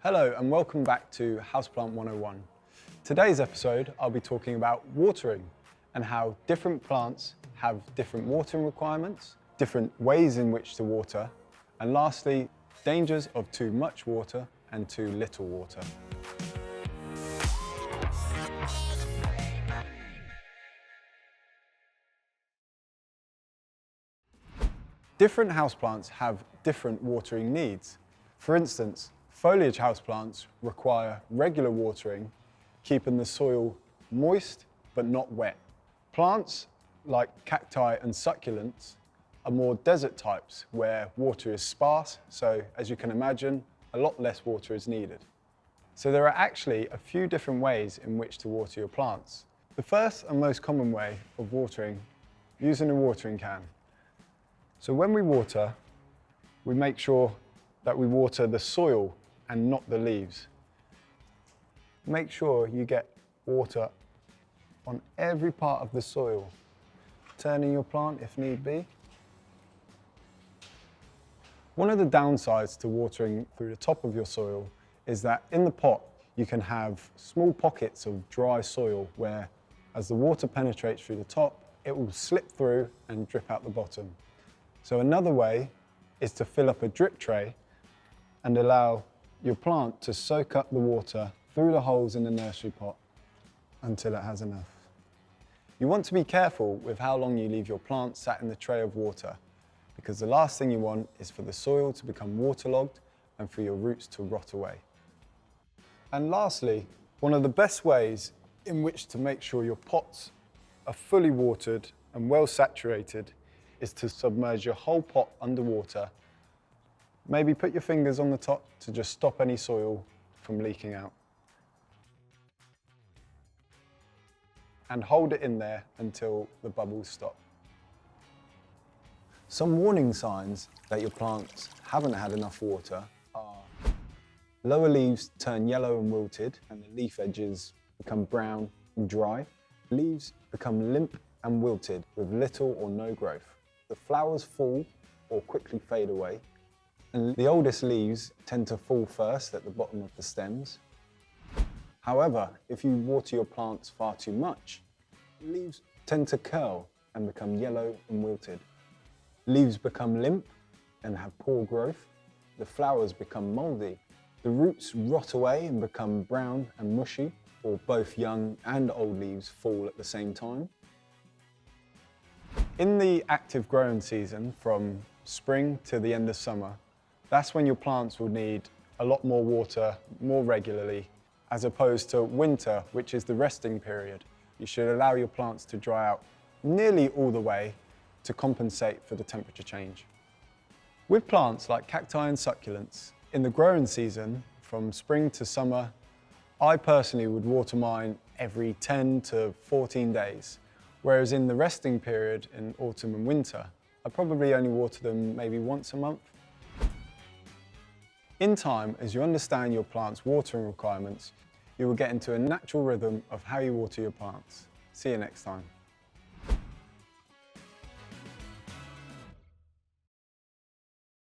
Hello and welcome back to Houseplant 101. Today's episode I'll be talking about watering and how different plants have different watering requirements, different ways in which to water, and lastly, dangers of too much water and too little water. Different houseplants have different watering needs. For instance, foliage houseplants require regular watering, keeping the soil moist but not wet. Plants like cacti and succulents are more desert types where water is sparse, so as you can imagine, a lot less water is needed. So there are actually a few different ways in which to water your plants. The first and most common way of watering, using a watering can. So when we water, we make sure that we water the soil and not the leaves. Make sure you get water on every part of the soil, turning your plant if need be. One of the downsides to watering through the top of your soil is that in the pot you can have small pockets of dry soil where, as the water penetrates through the top, it will slip through and drip out the bottom. So another way is to fill up a drip tray and allow your plant to soak up the water through the holes in the nursery pot until it has enough. You want to be careful with how long you leave your plant sat in the tray of water, because the last thing you want is for the soil to become waterlogged and for your roots to rot away. And lastly, one of the best ways in which to make sure your pots are fully watered and well saturated is to submerge your whole pot underwater. Maybe put your fingers on the top to just stop any soil from leaking out. And hold it in there until the bubbles stop. Some warning signs that your plants haven't had enough water are lower leaves turn yellow and wilted and the leaf edges become brown and dry. Leaves become limp and wilted with little or no growth. The flowers fall or quickly fade away, and the oldest leaves tend to fall first at the bottom of the stems. However, if you water your plants far too much, leaves tend to curl and become yellow and wilted. Leaves become limp and have poor growth. The flowers become mouldy. The roots rot away and become brown and mushy, or both young and old leaves fall at the same time. In the active growing season, from spring to the end of summer, that's when your plants will need a lot more water more regularly, as opposed to winter, which is the resting period. You should allow your plants to dry out nearly all the way to compensate for the temperature change. With plants like cacti and succulents, in the growing season, from spring to summer, I personally would water mine every 10 to 14 days. Whereas in the resting period in autumn and winter, I probably only water them maybe once a month. In time, as you understand your plant's watering requirements, you will get into a natural rhythm of how you water your plants. See you next time.